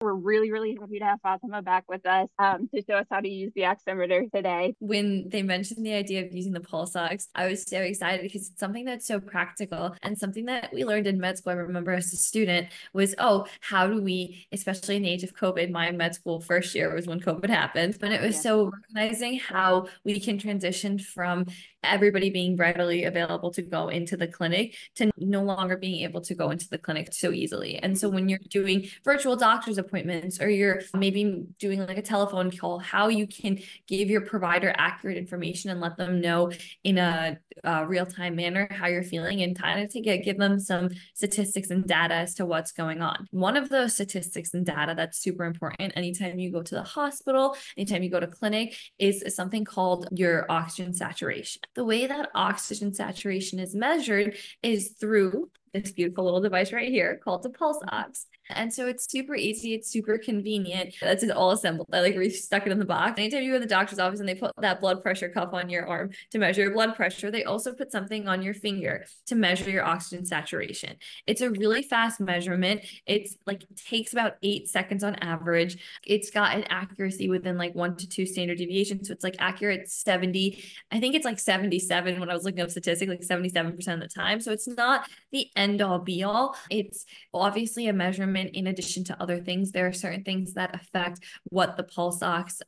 We're really, really happy to have Fatima back with us to show us how to use the oximeter today. When they mentioned the idea of using the pulse ox, I was so excited because it's something that's so practical and something that we learned in med school. I remember as a student was, oh, how do we, especially in the age of COVID, my med school first year was when COVID happened, but it was so recognizing how we can transition from everybody being readily available to go into the clinic to no longer being able to go into the clinic so easily. And so when you're doing virtual doctor's appointments or you're maybe doing like a telephone call, how you can give your provider accurate information and let them know in a real-time manner how you're feeling and kind of to give them some statistics and data as to what's going on. One of those statistics and data that's super important anytime you go to the hospital, anytime you go to clinic, is something called your oxygen saturation. The way that oxygen saturation is measured is through this beautiful little device right here called the pulse ox. And so it's super easy. It's super convenient. That's all assembled. I like stuck it in the box. Anytime you go to the doctor's office and they put that blood pressure cuff on your arm to measure your blood pressure, they also put something on your finger to measure your oxygen saturation. It's a really fast measurement. It's like, it takes about 8 seconds on average. It's got an accuracy within like 1 to 2 standard deviations. So it's like accurate 70. I think it's like 77 when I was looking up statistics, like 77% of the time. So it's not the end all be all. It's obviously a measurement in addition to other things. There are certain things that affect what the pulse ox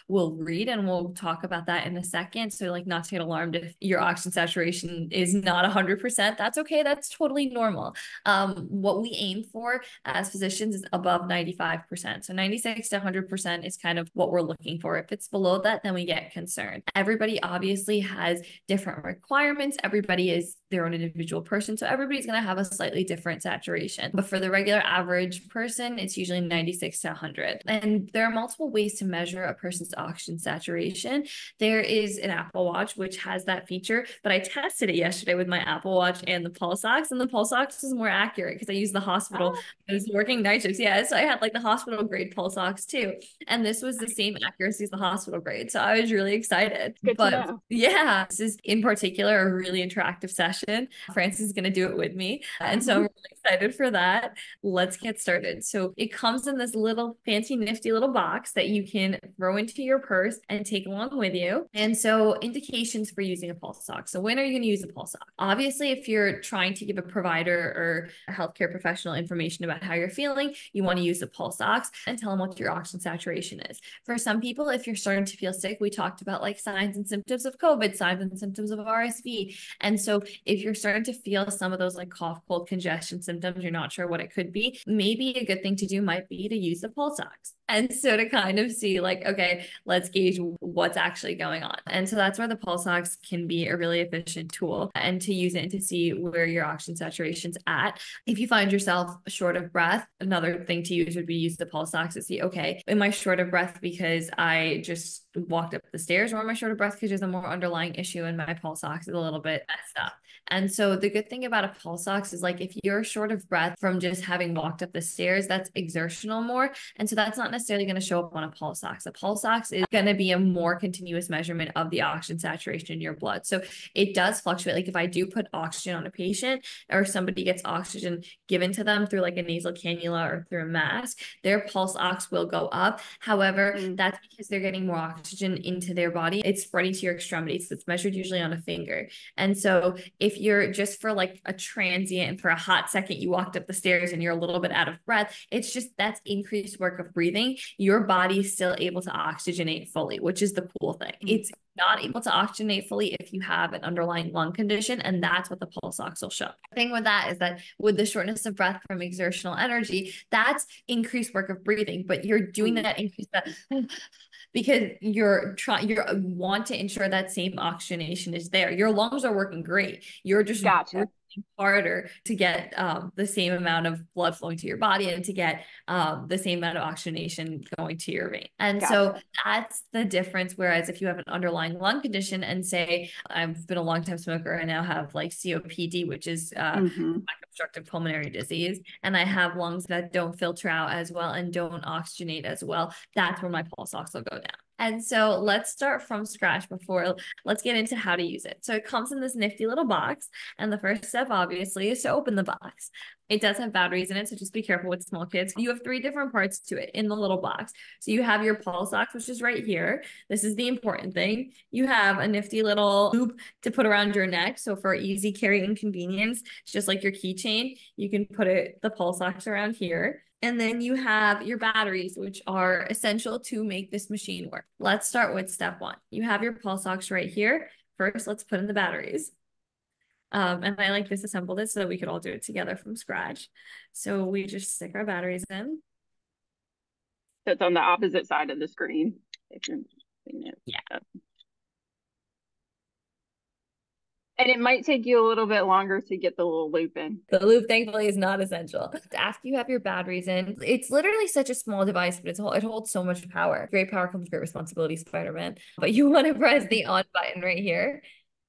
will read, and we'll talk about that in a second. So like not to get alarmed if your oxygen saturation is not 100%. That's okay. That's totally normal. What we aim for as physicians is above 95%. So 96 to 100% is kind of what we're looking for. If it's below that, then we get concerned. Everybody obviously has different requirements. Everybody is their own individual person. So everybody's going to have a slightly different saturation. But for the regular average person, it's usually 96 to 100. And there are multiple ways to measure a person's oxygen saturation. There is an Apple Watch, which has that feature, but I tested it yesterday with my Apple Watch and the pulse ox, and the pulse ox is more accurate because I used the hospital. I was working night shifts. Yeah, so I had like the hospital grade pulse ox too. And this was the same accuracy as the hospital grade. So I was really excited. Good to But know. yeah, this is in particular a really interactive session. Francis is going to do it with me. And so I'm really excited for that. Let's get started. So it comes in this little fancy, nifty little box that you can throw into your purse and take along with you. And so indications for using a pulse ox. So when are you going to use a pulse ox? Obviously, if you're trying to give a provider or a healthcare professional information about how you're feeling, you want to use the pulse ox and tell them what your oxygen saturation is. For some people, if you're starting to feel sick, we talked about like signs and symptoms of COVID, signs and symptoms of RSV. And so if you're starting to feel some of those like cough, cold, congestion symptoms, you're not sure what it could be, maybe a good thing to do might be to use the pulse ox. And so to kind of see like, okay, let's gauge what's actually going on. And so that's where the pulse ox can be a really efficient tool and to use it to see where your oxygen saturation's at. If you find yourself short of breath, another thing to use would be use the pulse ox to see, okay, am I short of breath because I just walked up the stairs, or am I short of breath because there's a more underlying issue and my pulse ox is a little bit messed up? And so the good thing about a pulse ox is like if you're short of breath from just having walked up the stairs, that's exertional more. And so that's not necessarily going to show up on a pulse ox. A pulse ox is going to be a more continuous measurement of the oxygen saturation in your blood. So it does fluctuate. Like if I do put oxygen on a patient or somebody gets oxygen given to them through like a nasal cannula or through a mask, their pulse ox will go up. However, that's because they're getting more oxygen into their body. It's spreading to your extremities. It's measured usually on a finger. And so if you're just for like a transient and for a hot second, you walked up the stairs and you're a little bit out of breath, it's just that's increased work of breathing. Your body's still able to oxygenate fully, which is the cool thing. It's not able to oxygenate fully if you have an underlying lung condition, and that's what the pulse ox will show. The thing with that is that with the shortness of breath from exertional energy, that's increased work of breathing, but you're doing that increase that because you want to ensure that same oxygenation is there. Your lungs are working great. You're just working harder to get the same amount of blood flowing to your body and to get the same amount of oxygenation going to your vein. And so that's the difference. Whereas if you have an underlying lung condition and say, I've been a long time smoker, I now have like COPD, which is obstructive pulmonary disease, and I have lungs that don't filter out as well and don't oxygenate as well, that's where my pulse ox will go down. And so let's start from scratch let's get into how to use it. So it comes in this nifty little box. And the first step, obviously, is to open the box. It does have batteries in it, so just be careful with small kids. You have 3 different parts to it in the little box. So you have your pulse ox, which is right here. This is the important thing. You have a nifty little loop to put around your neck. So for easy carry and convenience, it's just like your keychain. You can put the pulse ox around here. And then you have your batteries, which are essential to make this machine work. Let's start with step 1. You have your pulse ox right here. First, let's put in the batteries. And I like disassembled it so that we could all do it together from scratch. So we just stick our batteries in. So it's on the opposite side of the screen. If you're seeing it. Yeah. And it might take you a little bit longer to get the little loop in. The loop, thankfully, is not essential. After you have your batteries in, it's literally such a small device, but it holds so much power. Great power comes great responsibility, Spider-Man. But you want to press the on button right here.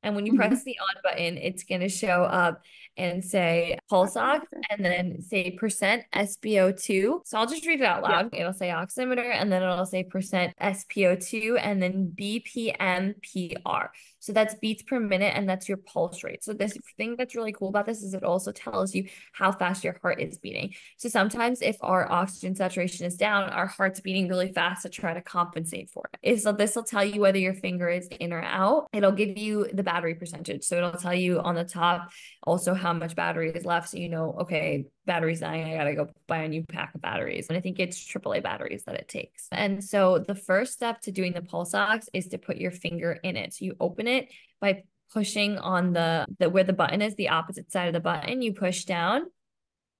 And when you press the on button, it's going to show up and say pulse ox and then say percent SpO2. So I'll just read it out loud. It'll say oximeter and then it'll say percent SpO2 and then BPM-PR. So that's beats per minute and that's your pulse rate. So this thing that's really cool about this is it also tells you how fast your heart is beating. So sometimes if our oxygen saturation is down, our heart's beating really fast to try to compensate for it. So this will tell you whether your finger is in or out. It'll give you the battery percentage. So it'll tell you on the top also how much battery is left. So you know, okay, battery's dying, I gotta go buy a new pack of batteries. And I think it's AAA batteries that it takes. And so the first step to doing the pulse ox is to put your finger in it. So you open it by pushing on the where the button is, the opposite side of the button, you push down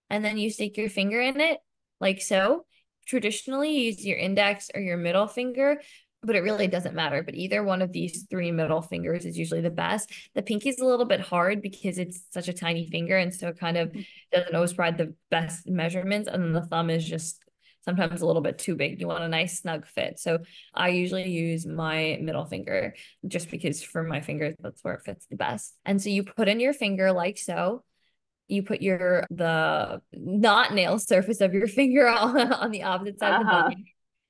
and then you stick your finger in it like so. Traditionally, you use your index or your middle finger, but it really doesn't matter. But either one of these 3 middle fingers is usually the best. The pinky is a little bit hard because it's such a tiny finger. And so it kind of doesn't always provide the best measurements. And then the thumb is just sometimes a little bit too big. You want a nice snug fit. So I usually use my middle finger just because for my fingers, that's where it fits the best. And so you put in your finger like so. You put the not nail surface of your finger on the opposite side of the button,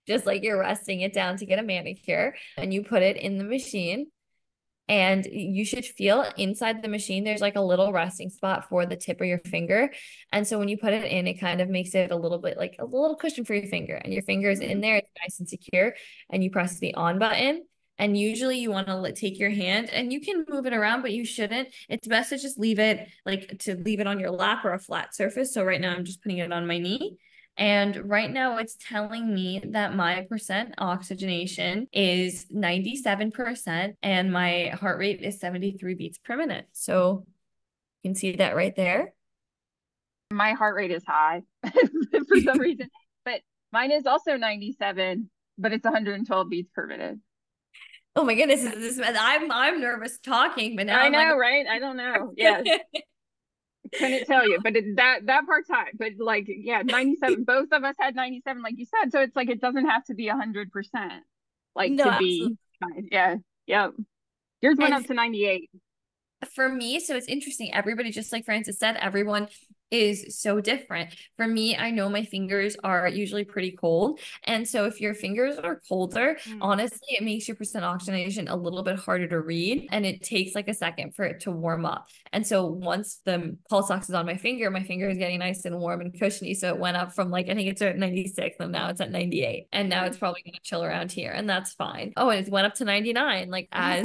just like you're resting it down to get a manicure, and you put it in the machine. And you should feel inside the machine, there's like a little resting spot for the tip of your finger. And so when you put it in, it kind of makes it a little bit like a little cushion for your finger. And your finger is in there, it's nice and secure. And you press the on button. And usually you want to take your hand and you can move it around, but you shouldn't. It's best to just leave it on your lap or a flat surface. So right now I'm just putting it on my knee. And right now it's telling me that my percent oxygenation is 97% and my heart rate is 73 beats per minute. So you can see that right there. My heart rate is high for some reason, but mine is also 97, but it's 112 beats per minute. Oh my goodness, I'm nervous talking, but now I know, right? I don't know. Yeah. Couldn't tell you, but that part's high. But like, yeah, 97. Both of us had 97, like you said. So it's like it doesn't have to be 100%, like no, to be fine. Yeah, yeah. Yours went up to 98. For me, so it's interesting. Everybody, just like Francis said, everyone is so different. For me, I know my fingers are usually pretty cold. And so if your fingers are colder, honestly, it makes your percent oxygenation a little bit harder to read. And it takes like a second for it to warm up. And so once the pulse ox is on my finger is getting nice and warm and cushiony. So it went up from like, I think it's at 96 and now it's at 98. And now it's probably going to chill around here and that's fine. Oh, and it went up to 99, like as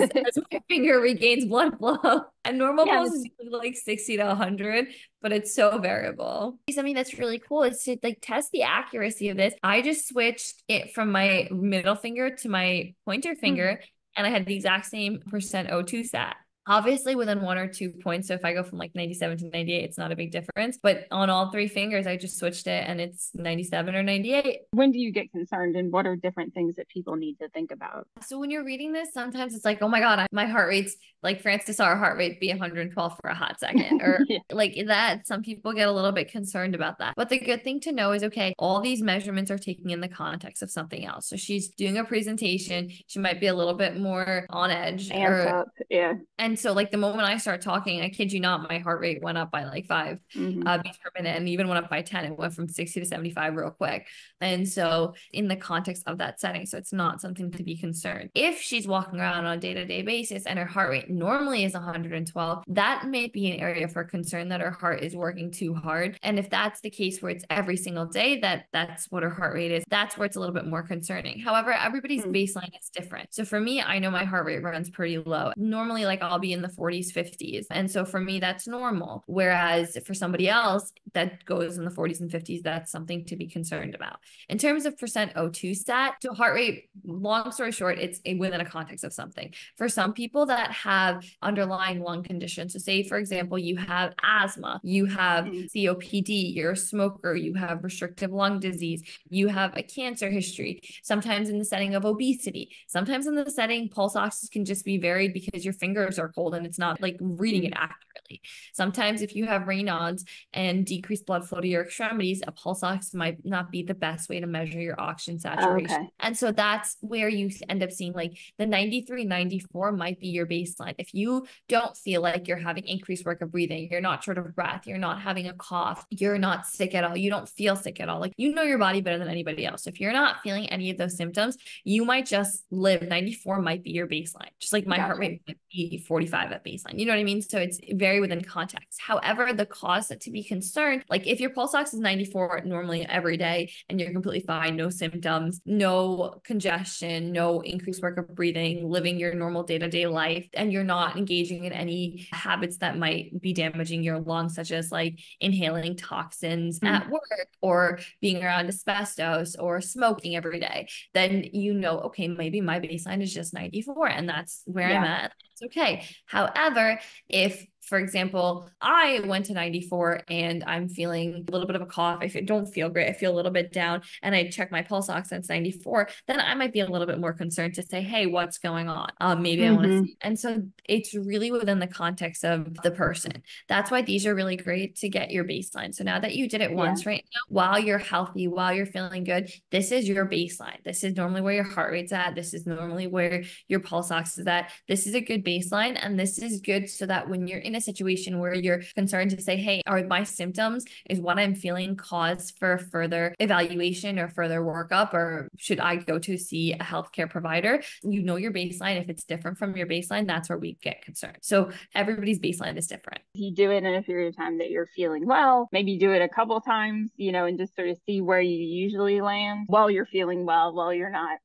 my finger regains blood flow. And normal pulse is usually like 60 to 100, but it's so variable. Something that's really cool is to like test the accuracy of this. I just switched it from my middle finger to my pointer finger, and I had the exact same percent O2 sat. Obviously within 1 or 2 points. So if I go from like 97 to 98, it's not a big difference. But on all 3 fingers, I just switched it and it's 97 or 98. When do you get concerned and what are different things that people need to think about? So when you're reading this, sometimes it's like, oh my God, my heart rate's like Francis saw her heart rate be 112 for a hot second or like that. Some people get a little bit concerned about that. But the good thing to know is, okay, all these measurements are taken in the context of something else. So she's doing a presentation. She might be a little bit more on edge. Amped up. Yeah. And And so like the moment I start talking, I kid you not, my heart rate went up by like 5 beats per minute, and even went up by 10. It went from 60 to 75 real quick. And so in the context of that setting, so it's not something to be concerned. If she's walking around on a day-to-day basis and her heart rate normally is 112, that may be an area for concern, that her heart is working too hard. And if that's the case where it's every single day that's what her heart rate is, that's where it's a little bit more concerning. However, everybody's baseline is different. So for me, I know my heart rate runs pretty low. Normally, like I'll be in the 40s, 50s. And so for me, that's normal. Whereas for somebody else that goes in the 40s and 50s, that's something to be concerned about. In terms of percent O2 stat, so heart rate, long story short, it's within a context of something. For some people that have underlying lung conditions, so say, for example, you have asthma, you have COPD, you're a smoker, you have restrictive lung disease, you have a cancer history, sometimes in the setting of obesity, sometimes in the setting, pulse oxes can just be varied because your fingers are cold and it's not like reading it accurately. Sometimes if you have Raynaud's and decreased blood flow to your extremities, a pulse ox might not be the best way to measure your oxygen saturation. Okay. And so that's where you end up seeing like the 93, 94 might be your baseline. If you don't feel like you're having increased work of breathing, you're not short of breath, you're not having a cough, you're not sick at all, you don't feel sick at all, like you know your body better than anybody else. If you're not feeling any of those symptoms, you might just live. 94 might be your baseline, just like my heart rate might be 45 at baseline. You know what I mean? So it's very within context. However, the cause to be concerned, like if your pulse ox is 94 normally every day and you're completely fine, no symptoms, no congestion, no increased work of breathing, living your normal day-to-day life, and you're not engaging in any habits that might be damaging your lungs, such as like inhaling toxins at work or being around asbestos or smoking every day, then you know, okay, maybe my baseline is just 94 and that's where I'm at. It's okay. However, if, for example, I went to 94 and I'm feeling a little bit of a cough, I don't feel great, I feel a little bit down, and I check my pulse ox and it's 94, then I might be a little bit more concerned to say, hey, what's going on? Maybe I want to see. And so it's really within the context of the person. That's why these are really great to get your baseline. So now that you did it once right now, while you're healthy, while you're feeling good, this is your baseline. This is normally where your heart rate's at. This is normally where your pulse ox is at. This is a good baseline. And this is good so that when you're in a situation where you're concerned to say, hey, are my symptoms, is what I'm feeling cause for further evaluation or further workup, or should I go to see a healthcare provider? You know your baseline. If it's different from your baseline, that's where we get concerned. So everybody's baseline is different. You do it in a period of time that you're feeling well, maybe do it a couple times, and just sort of see where you usually land while you're feeling well, while you're not,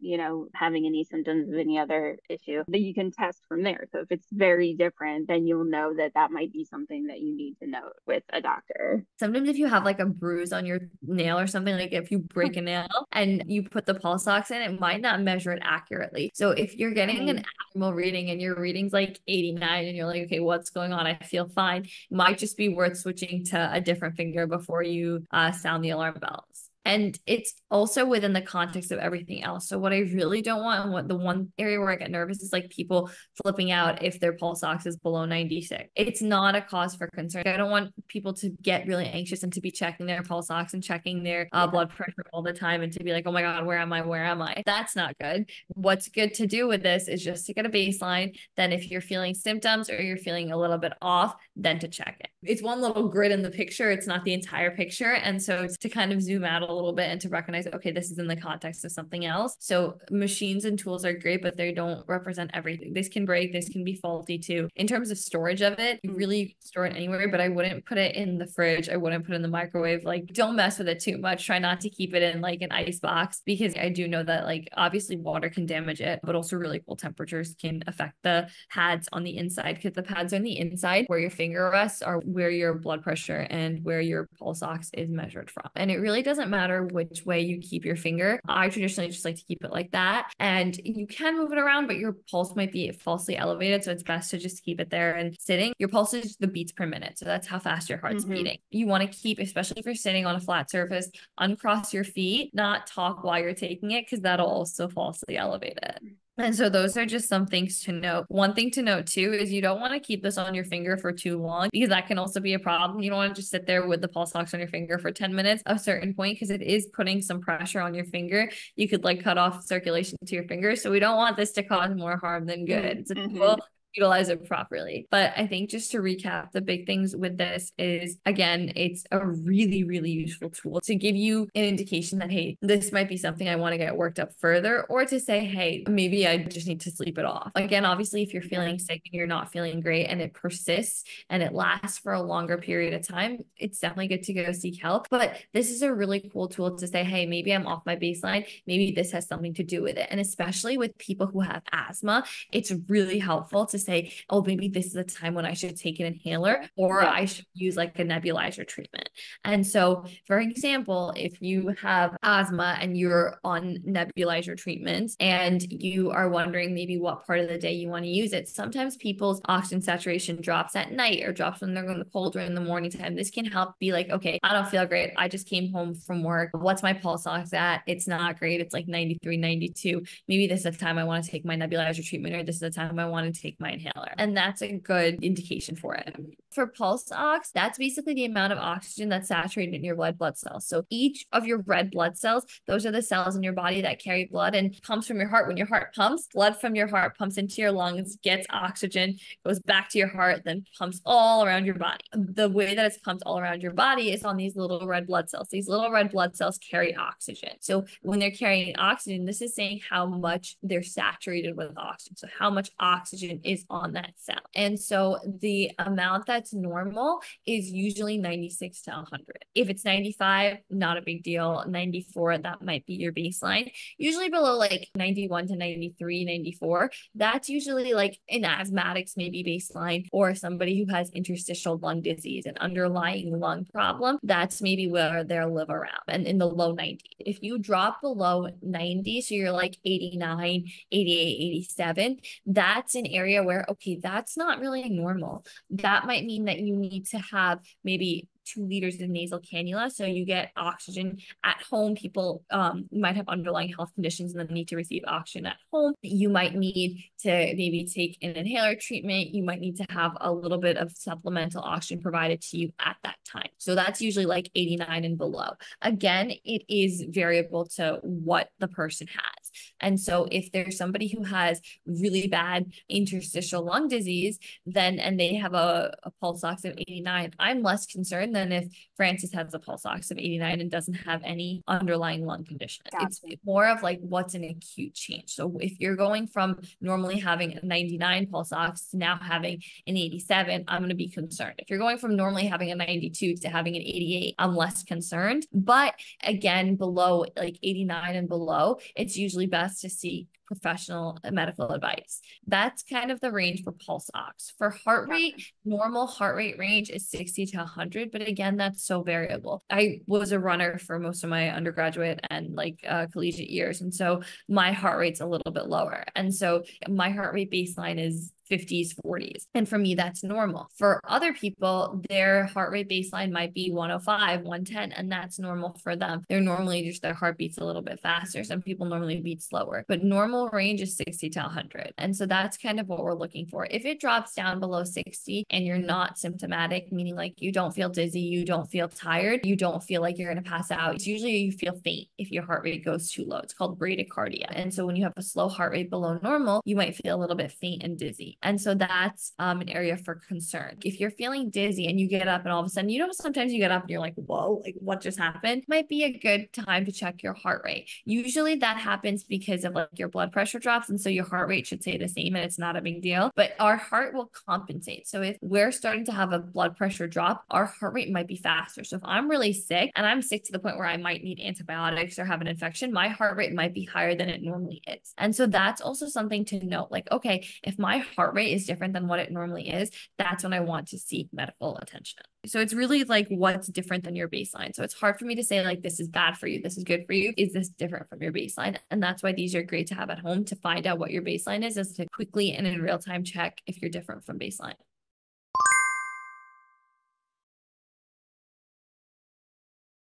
having any symptoms of any other issue, that you can test from there. So if it's very different, then you'll know that might be something that you need to note with a doctor. Sometimes if you have like a bruise on your nail or something, like if you break a nail and you put the pulse ox in, it might not measure it accurately. So if you're getting an abnormal reading and your reading's like 89 and you're like, okay, what's going on? I feel fine. It might just be worth switching to a different finger before you sound the alarm bells. And it's also within the context of everything else. So what I really don't want, and what the one area where I get nervous is like people flipping out if their pulse ox is below 96. It's not a cause for concern. I don't want people to get really anxious and to be checking their pulse ox and checking their blood pressure all the time and to be like, oh my God, where am I? Where am I? That's not good. What's good to do with this is just to get a baseline. Then if you're feeling symptoms or you're feeling a little bit off, then to check it. It's one little grid in the picture. It's not the entire picture. And so it's to kind of zoom out a little bit and to recognize, okay, this is in the context of something else. So machines and tools are great, but they don't represent everything. This can break, this can be faulty too. In terms of storage of it, you really store it anywhere, but I wouldn't put it in the fridge. I wouldn't put it in the microwave. Like, don't mess with it too much. Try not to keep it in like an ice box, because I do know that like obviously water can damage it, but also really cold temperatures can affect the pads on the inside, because the pads on the inside where your finger rests are where your blood pressure and where your pulse ox is measured from. And it really doesn't matter which way you keep your finger. I traditionally just like to keep it like that. And you can move it around, but your pulse might be falsely elevated. So it's best to just keep it there and sitting. Your pulse is the beats per minute. So that's how fast your heart's beating. You want to keep, especially if you're sitting on a flat surface, uncross your feet, not talk while you're taking it, because that'll also falsely elevate it. And so those are just some things to note. One thing to note too is you don't want to keep this on your finger for too long, because that can also be a problem. You don't want to just sit there with the pulse ox on your finger for 10 minutes at a certain point, because it is putting some pressure on your finger. You could like cut off circulation to your finger. So we don't want this to cause more harm than good. It's a tool utilize it properly. But I think just to recap, the big things with this is, again, it's a really, really useful tool to give you an indication that, hey, this might be something I want to get worked up further, or to say, hey, maybe I just need to sleep it off. Again, obviously, if you're feeling sick and you're not feeling great and it persists and it lasts for a longer period of time, it's definitely good to go seek help. But this is a really cool tool to say, hey, maybe I'm off my baseline. Maybe this has something to do with it. And especially with people who have asthma, it's really helpful to say, oh, maybe this is a time when I should take an inhaler, or I should use like a nebulizer treatment. And so, for example, if you have asthma and you're on nebulizer treatments and you are wondering maybe what part of the day you want to use it, sometimes people's oxygen saturation drops at night or drops when they're going cold or in the morning time. This can help be like, okay, I don't feel great. I just came home from work. What's my pulse ox at? It's not great. It's like 93, 92. Maybe this is the time I want to take my nebulizer treatment, or this is the time I want to take my inhaler. And that's a good indication for it. For pulse ox, that's basically the amount of oxygen that's saturated in your red blood cells. So each of your red blood cells, those are the cells in your body that carry blood and pumps from your heart. When your heart pumps, blood from your heart pumps into your lungs, gets oxygen, goes back to your heart, then pumps all around your body. The way that it's pumped all around your body is on these little red blood cells. These little red blood cells carry oxygen. So when they're carrying oxygen, this is saying how much they're saturated with oxygen. So how much oxygen is on that cell. And so the amount that's normal is usually 96 to 100. If it's 95, not a big deal. 94, that might be your baseline. Usually below like 91 to 93, 94, that's usually like an asthmatic's maybe baseline, or somebody who has interstitial lung disease, an underlying lung problem. That's maybe where they'll live around, and in the low 90s. If you drop below 90, so you're like 89, 88, 87, that's an area where, okay, that's not really normal. That might mean that you need to have maybe 2 liters of nasal cannula. So you get oxygen at home. People might have underlying health conditions and then need to receive oxygen at home. You might need to maybe take an inhaler treatment. You might need to have a little bit of supplemental oxygen provided to you at that time. So that's usually like 89 and below. Again, it is variable to what the person has. And so if there's somebody who has really bad interstitial lung disease, then, and they have a pulse ox of 89, I'm less concerned than if Francis has a pulse ox of 89 and doesn't have any underlying lung condition. Gotcha. It's more of like what's an acute change. So if you're going from normally having a 99 pulse ox to now having an 87, I'm going to be concerned. If you're going from normally having a 92 to having an 88, I'm less concerned. But again, below like 89 and below, it's usually best to seek professional medical advice. That's kind of the range for pulse ox. For heart rate, normal heart rate range is 60 to 100, but again, that's so variable. I was a runner for most of my undergraduate and like collegiate years, and so my heart rate's a little bit lower. And so my heart rate baseline is 50s, 40s. And for me, that's normal. For other people, their heart rate baseline might be 105, 110, and that's normal for them. They're normally just, their heart beats a little bit faster. Some people normally beat slower, but normal range is 60 to 100. And so that's kind of what we're looking for. If it drops down below 60 and you're not symptomatic, meaning like you don't feel dizzy, you don't feel tired, you don't feel like you're going to pass out, it's usually you feel faint if your heart rate goes too low. It's called bradycardia. And so when you have a slow heart rate below normal, you might feel a little bit faint and dizzy. And so that's an area for concern. If you're feeling dizzy and you get up and all of a sudden, you know, sometimes you get up and you're like, whoa, like what just happened? Might be a good time to check your heart rate. Usually that happens because of like your blood pressure drops. And so your heart rate should stay the same and it's not a big deal, but our heart will compensate. So if we're starting to have a blood pressure drop, our heart rate might be faster. So if I'm really sick and I'm sick to the point where I might need antibiotics or have an infection, my heart rate might be higher than it normally is. And so that's also something to note. Like, okay, if my heart rate is different than what it normally is, that's when I want to seek medical attention. So it's really like what's different than your baseline. So it's hard for me to say like, this is bad for you, this is good for you. Is this different from your baseline? And that's why these are great to have at home to find out what your baseline is to quickly and in real time check if you're different from baseline.